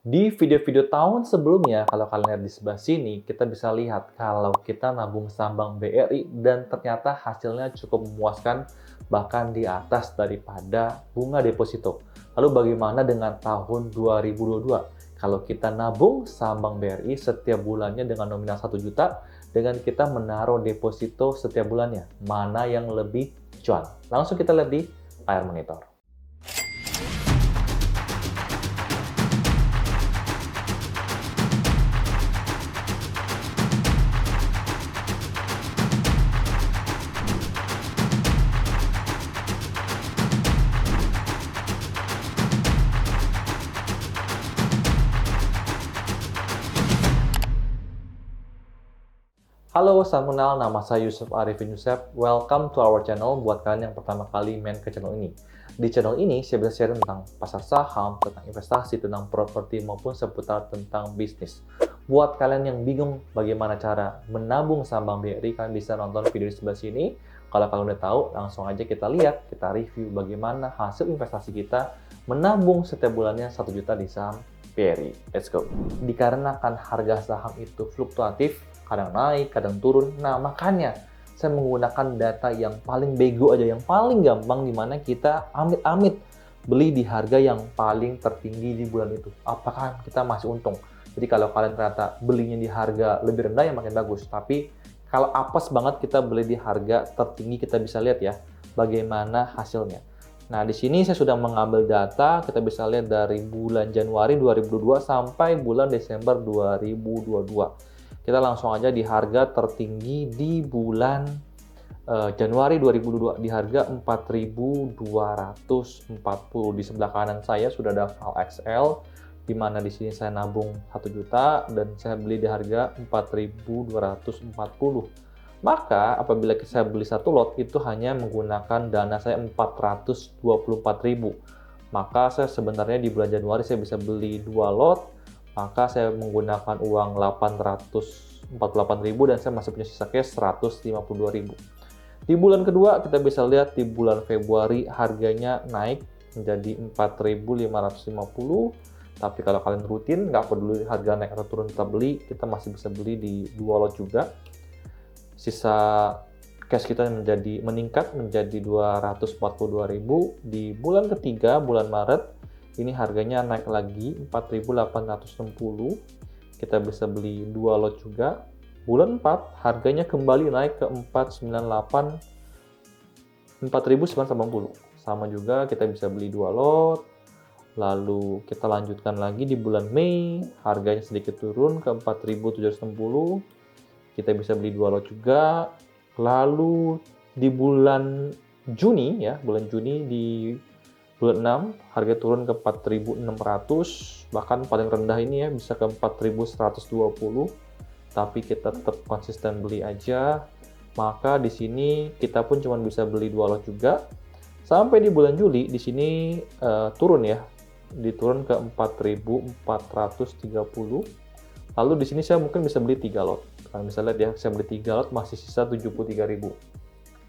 Di video-video tahun sebelumnya, kalau kalian lihat di sebelah sini, kita bisa lihat kalau kita nabung saham Bank BRI dan ternyata hasilnya cukup memuaskan, bahkan di atas daripada bunga deposito. Lalu bagaimana dengan tahun 2022? Kalau kita nabung saham Bank BRI setiap bulannya dengan nominal 1 juta, dengan kita menaruh deposito setiap bulannya, mana yang lebih cuan? Langsung kita lihat di layar monitor. Halo, salam kenal. Nama saya Yusuf Arifin Yusuf. Welcome to our channel buat kalian yang pertama kali main ke channel ini. Di channel ini, saya bisa share tentang pasar saham, tentang investasi, tentang properti, maupun seputar tentang bisnis. Buat kalian yang bingung bagaimana cara menabung saham Bank BRI, kalian bisa nonton video di sebelah sini. Kalau kalian udah tahu, langsung aja kita lihat, kita review bagaimana hasil investasi kita menabung setiap bulannya 1 juta di saham BRI. Let's go. Dikarenakan harga saham itu fluktuatif, kadang naik, kadang turun. Nah, makanya saya menggunakan data yang paling bego aja, yang paling gampang, di mana kita amit-amit beli di harga yang paling tertinggi di bulan itu. Apakah kita masih untung? Jadi kalau kalian ternyata belinya di harga lebih rendah, ya makin bagus. Tapi kalau apes banget kita beli di harga tertinggi, kita bisa lihat ya bagaimana hasilnya. Nah, di sini saya sudah mengambil data, kita bisa lihat dari bulan Januari 2022 sampai bulan Desember 2022. Kita langsung aja di harga tertinggi di bulan Januari 2022 di harga 4.240. Di sebelah kanan saya sudah ada file Excel di mana di sini saya nabung 1 juta dan saya beli di harga 4.240. Maka apabila saya beli satu lot itu hanya menggunakan dana saya 424.000. Maka saya sebenarnya di bulan Januari saya bisa beli 2 lot. Maka saya menggunakan uang 848.000 dan saya masih punya sisa cash 152.000. Di bulan kedua kita bisa lihat di bulan Februari harganya naik menjadi 4.550. Tapi kalau kalian rutin, nggak peduli harga naik atau turun kita beli, kita masih bisa beli di 2 lot juga. Sisa cash kita meningkat menjadi 242.000. Di bulan ketiga, bulan Maret, ini harganya naik lagi 4.860. Kita bisa beli 2 lot juga. Bulan 4 harganya kembali naik ke 4.980. Sama juga kita bisa beli 2 lot. Lalu kita lanjutkan lagi di bulan Mei, harganya sedikit turun ke 4.760. Kita bisa beli 2 lot juga. Lalu di bulan Juni ya, bulan Juni di bulan 6, harga turun ke 4.600, bahkan paling rendah ini ya bisa ke 4.120, tapi kita tetap konsisten beli aja. Maka di sini kita pun cuma bisa beli 2 lot juga. Sampai di bulan Juli di sini turun ya, diturun ke 4.430. Lalu di sini saya mungkin bisa beli 3 lot. Kalian bisa lihat ya, saya beli 3 lot masih sisa 73.000.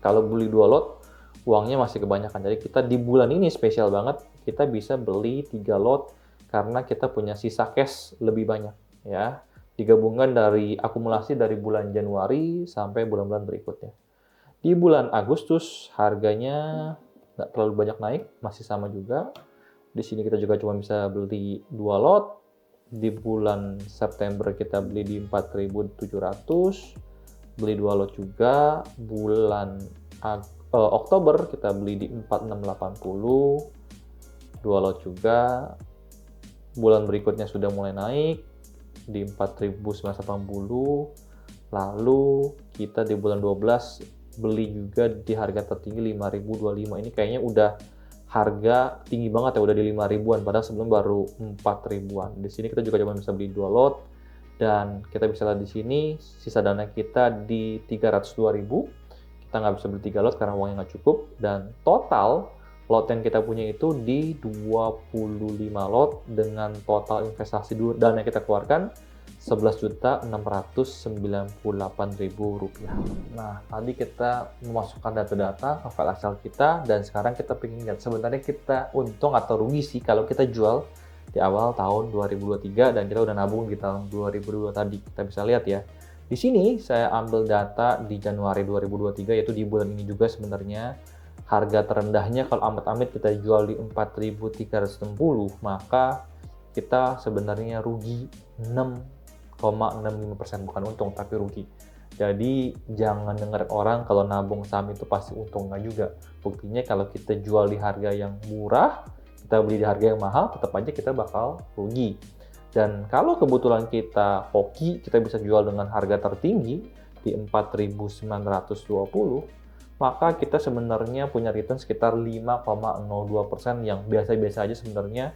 Kalau beli 2 lot uangnya masih kebanyakan. Jadi kita di bulan ini spesial banget, kita bisa beli 3 lot karena kita punya sisa cash lebih banyak ya. Digabungkan dari akumulasi dari bulan Januari sampai bulan-bulan berikutnya. Di bulan Agustus harganya nggak terlalu banyak naik, masih sama juga. Di sini kita juga cuma bisa beli 2 lot. Di bulan September kita beli di 4.700, beli 2 lot juga. Bulan Oktober kita beli di 4.680, 2 lot juga. Bulan berikutnya sudah mulai naik di 4.980. Lalu kita di bulan 12 beli juga di harga tertinggi 5.025. Ini kayaknya udah harga tinggi banget ya, udah di 5.000-an, padahal sebelum baru 4.000-an. Di sini kita juga cuma bisa beli 2 lot dan kita bisa lihat di sini sisa dana kita di 302.000. Kita nggak bisa beli 3 lot karena uangnya nggak cukup, dan total lot yang kita punya itu di 25 lot dengan total investasi dana yang kita keluarkan 11.698.000 rupiah. Nah, tadi kita memasukkan data-data ke file Excel kita dan sekarang kita pengen lihat sebenarnya kita untung atau rugi sih kalau kita jual di awal tahun 2023 dan kita udah nabung di tahun 2022 tadi. Kita bisa lihat ya. Di sini saya ambil data di Januari 2023, yaitu di bulan ini juga sebenarnya harga terendahnya kalau amit-amit kita jual di 4.360, maka kita sebenarnya rugi 6,65%, bukan untung tapi rugi. Jadi jangan dengar orang kalau nabung saham itu pasti untung, nggak juga. Buktinya kalau kita jual di harga yang murah, kita beli di harga yang mahal, tetap aja kita bakal rugi. Dan kalau kebetulan kita hoki, kita bisa jual dengan harga tertinggi di 4.920, maka kita sebenarnya punya return sekitar 5,02% yang biasa-biasa aja sebenarnya.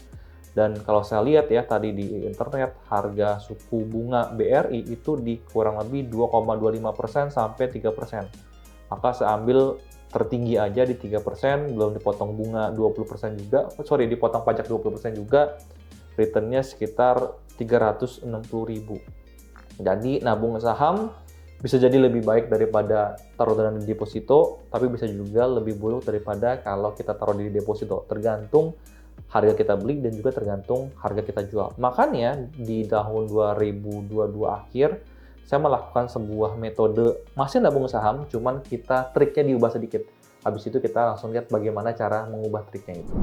Dan kalau saya lihat ya tadi di internet, harga suku bunga BRI itu di kurang lebih 2,25% sampai 3%. Maka saya ambil tertinggi aja di 3%, belum dipotong bunga 20% juga, dipotong pajak 20% juga, returnnya sekitar 360.000. Jadi nabung saham bisa jadi lebih baik daripada taruh dana di deposito, tapi bisa juga lebih buruk daripada kalau kita taruh di deposito. Tergantung harga kita beli dan juga tergantung harga kita jual. Makanya di tahun 2022 akhir, saya melakukan sebuah metode masih nabung saham, cuman kita triknya diubah sedikit. Habis itu kita langsung lihat bagaimana cara mengubah triknya itu.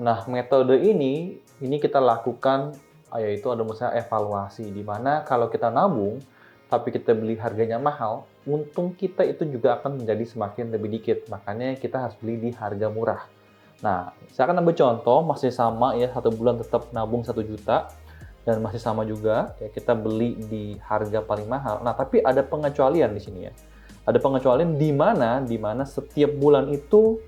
Nah, metode ini kita lakukan, yaitu ada misalnya evaluasi, di mana kalau kita nabung, tapi kita beli harganya mahal, untung kita itu juga akan menjadi semakin lebih dikit. Makanya kita harus beli di harga murah. Nah, saya akan ambil contoh, masih sama ya, 1 bulan tetap nabung 1 juta, dan masih sama juga, ya kita beli di harga paling mahal. Nah, tapi ada pengecualian di sini ya. Ada pengecualian di mana setiap bulan itu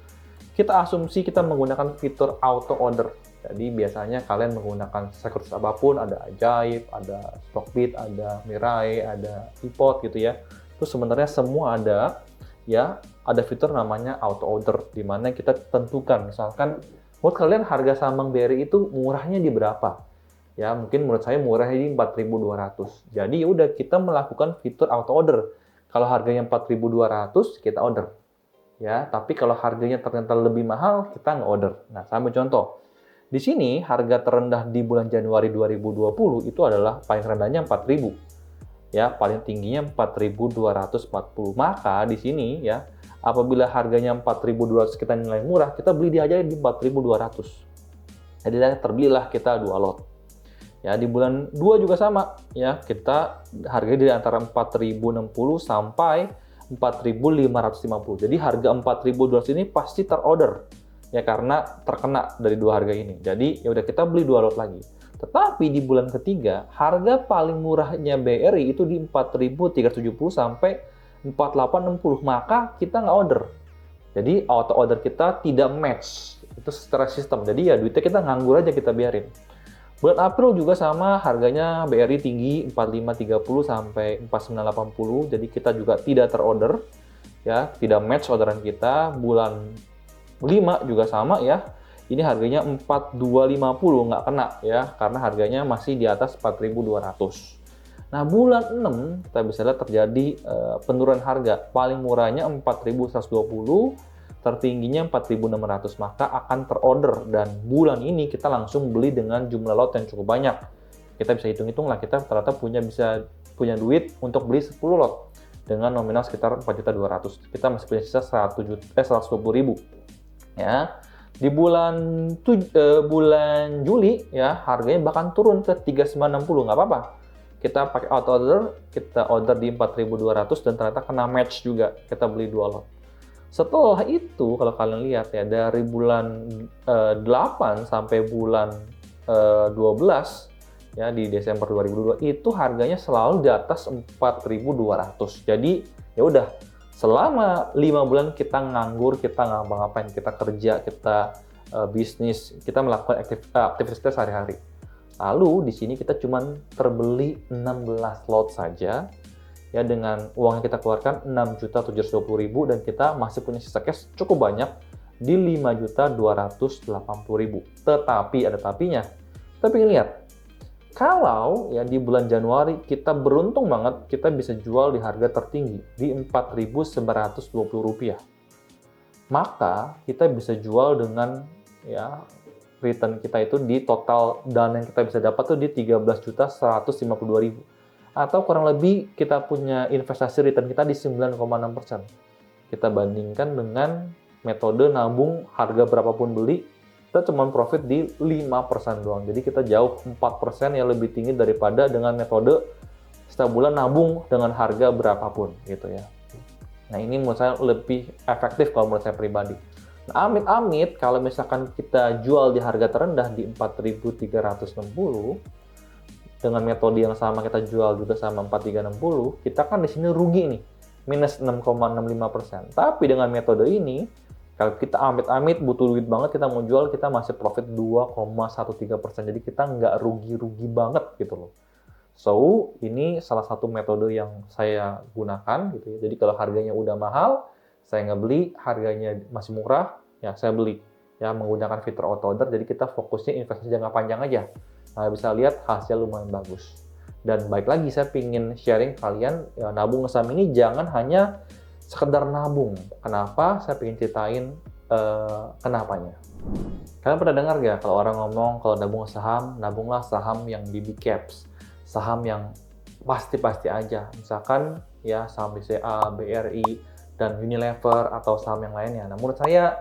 kita asumsi kita menggunakan fitur auto order. Jadi biasanya kalian menggunakan sekuritas apapun, ada Ajaib, ada Stockbit, ada Mirai, ada iPod gitu ya. Itu sebenarnya semua ada ya, ada fitur namanya auto order, di mana kita tentukan, misalkan menurut kalian harga saham Bank BRI itu murahnya di berapa? Ya, mungkin menurut saya murahnya di 4.200. Jadi udah kita melakukan fitur auto order. Kalau harganya 4.200, kita order. Ya, tapi kalau harganya ternyata lebih mahal, kita nggak order. Nah, saya ambil contoh. Di sini harga terendah di bulan Januari 2020 itu adalah paling rendahnya 4.000. Ya, paling tingginya 4.240. Maka di sini ya, apabila harganya 4.200 kita nilai murah, kita beli dia aja di 4.200. Jadi terbelilah kita 2 lot. Ya, di bulan 2 juga sama ya, kita harganya di antara 4.060 sampai 4.550. Jadi harga 4.200 ini pasti terorder ya, karena terkena dari 2 harga ini. Jadi ya udah kita beli 2 lot lagi. Tetapi di bulan ketiga, harga paling murahnya BRI itu di 4.370 sampai 4.860, maka kita nggak order. Jadi auto order kita tidak match, itu secara sistem. Jadi ya duitnya kita nganggur aja, kita biarin. Bulan April juga sama, harganya BRI tinggi 4530 sampai 4980, jadi kita juga tidak terorder, ya, tidak match orderan kita. Bulan 5 juga sama ya, ini harganya 4250, nggak kena ya, karena harganya masih di atas 4.200. Nah, bulan 6 kita bisa lihat terjadi penurunan harga. Paling murahnya 4.120, tertingginya 4.600, maka akan terorder. Dan bulan ini kita langsung beli dengan jumlah lot yang cukup banyak. Kita bisa hitung-hitung lah, kita ternyata bisa punya duit untuk beli 10 lot dengan nominal sekitar 4.200.000. Kita masih punya sisa 120.000 ya. Di bulan Juli ya, harganya bahkan turun ke 3.960, nggak apa-apa. Kita pakai auto order, kita order di 4.200 dan ternyata kena match juga, kita beli 2 lot. Setelah itu, kalau kalian lihat ya, dari bulan 8 sampai bulan 12 ya, di Desember 2022 itu harganya selalu di atas 4.200. Jadi ya udah, selama 5 bulan kita nganggur, kita ngapa-ngapain, kita kerja, kita bisnis, kita melakukan aktivitas kita sehari-hari. Lalu di sini kita cuma terbeli 16 lot saja ya, dengan uang yang kita keluarkan 6.720.000 dan kita masih punya sisa cash cukup banyak di 5.280.000. Tetapi ada tapinya. Tapi lihat, kalau ya di bulan Januari kita beruntung banget, kita bisa jual di harga tertinggi di Rp4.920. Maka kita bisa jual dengan ya return kita itu di total dana yang kita bisa dapat tuh di 13.152.000. Atau kurang lebih kita punya investasi return kita di 9,6%. Kita bandingkan dengan metode nabung harga berapapun beli, kita cuma profit di 5% doang. Jadi kita jauh 4% yang lebih tinggi daripada dengan metode setiap bulan nabung dengan harga berapapun gitu ya. Nah ini menurut saya lebih efektif kalau menurut saya pribadi. Nah, amit-amit kalau misalkan kita jual di harga terendah di 4.360 dengan metode yang sama kita jual juga sama 4.360, kita kan di sini rugi nih, minus 6,65%. Tapi dengan metode ini, kalau kita amit-amit butuh duit banget, kita mau jual, kita masih profit 2,13%. Jadi kita nggak rugi-rugi banget gitu loh. So, ini salah satu metode yang saya gunakan gitu ya. Jadi kalau harganya udah mahal, saya nggak beli, harganya masih murah, ya saya beli. Ya menggunakan fitur auto order, jadi kita fokusnya investasi jangka panjang aja. Nah, bisa lihat hasil lumayan bagus. Dan baik lagi, saya pingin sharing kalian, ya, nabung saham ini jangan hanya sekedar nabung. Kenapa? Saya pingin ceritain kenapanya. Kalian pernah dengar nggak kalau orang ngomong kalau nabung saham, nabunglah saham yang di big caps. Saham yang pasti-pasti aja. Misalkan ya saham BCA, BRI, dan Unilever atau saham yang lainnya. Nah, menurut saya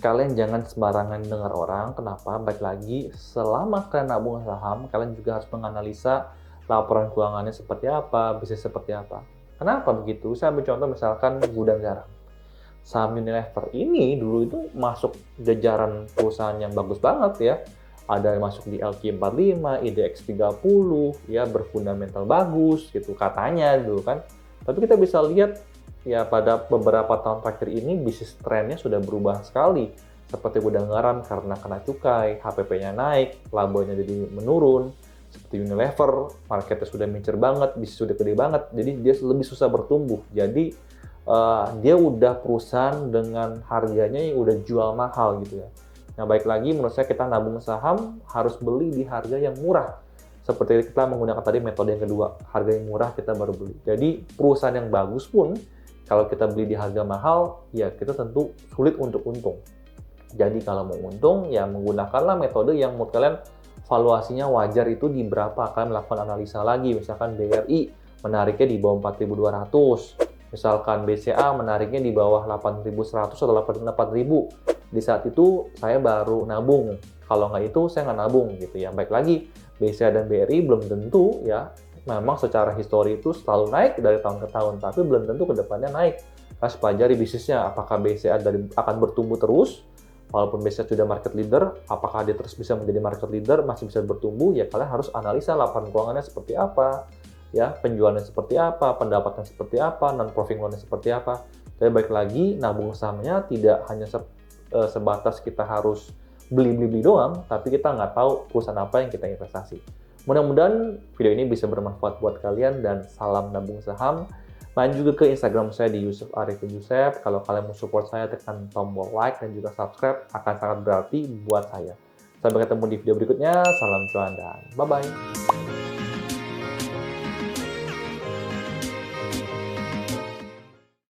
kalian jangan sembarangan dengar orang. Kenapa? Baik lagi, selama kalian nabung saham, kalian juga harus menganalisa laporan keuangannya seperti apa, bisnis seperti apa. Kenapa begitu? Saya ambil contoh misalkan gudang garam. Saham Unilever ini dulu itu masuk jajaran perusahaan yang bagus banget ya. Ada yang masuk di LQ45, IDX 30, ya berfundamental bagus gitu katanya dulu kan. Tapi kita bisa lihat ya pada beberapa tahun terakhir ini bisnis trennya sudah berubah sekali. Seperti gudang garam karena kena cukai, HPP-nya naik, labanya jadi menurun. Seperti Unilever, marketnya sudah mincer banget, bisnis sudah gede banget, jadi dia lebih susah bertumbuh. Jadi dia udah perusahaan dengan harganya yang udah jual mahal gitu ya. Nah, baik lagi menurut saya kita nabung saham harus beli di harga yang murah. Seperti kita menggunakan tadi metode yang kedua, harga yang murah kita baru beli. Jadi perusahaan yang bagus pun kalau kita beli di harga mahal, ya kita tentu sulit untuk untung. Jadi kalau mau untung, ya menggunakanlah metode yang menurut kalian valuasinya wajar itu di berapa. Kalian melakukan analisa lagi, misalkan BRI menariknya di bawah 4.200, misalkan BCA menariknya di bawah 8.100 atau 8.000. Di saat itu saya baru nabung. Kalau nggak itu saya nggak nabung gitu ya. Baik lagi, BCA dan BRI belum tentu ya. Memang secara histori itu selalu naik dari tahun ke tahun, tapi belum tentu ke depannya naik. Harus pelajari bisnisnya, apakah BCA akan bertumbuh terus, walaupun BCA sudah market leader, apakah dia terus bisa menjadi market leader, masih bisa bertumbuh, ya kalian harus analisa laporan keuangannya seperti apa, ya penjualannya seperti apa, pendapatan seperti apa, non-profit loan-nya seperti apa. Tapi baik lagi, nabung sahamnya tidak hanya sebatas kita harus beli-beli doang, tapi kita nggak tahu perusahaan apa yang kita investasi. Mudah-mudahan video ini bisa bermanfaat buat kalian dan salam nabung saham. Main juga ke Instagram saya di Yusuf Arifin Yusef. Kalau kalian mau support saya, tekan tombol like dan juga subscribe, akan sangat berarti buat saya. Sampai ketemu di video berikutnya. Salam cuan dan bye-bye.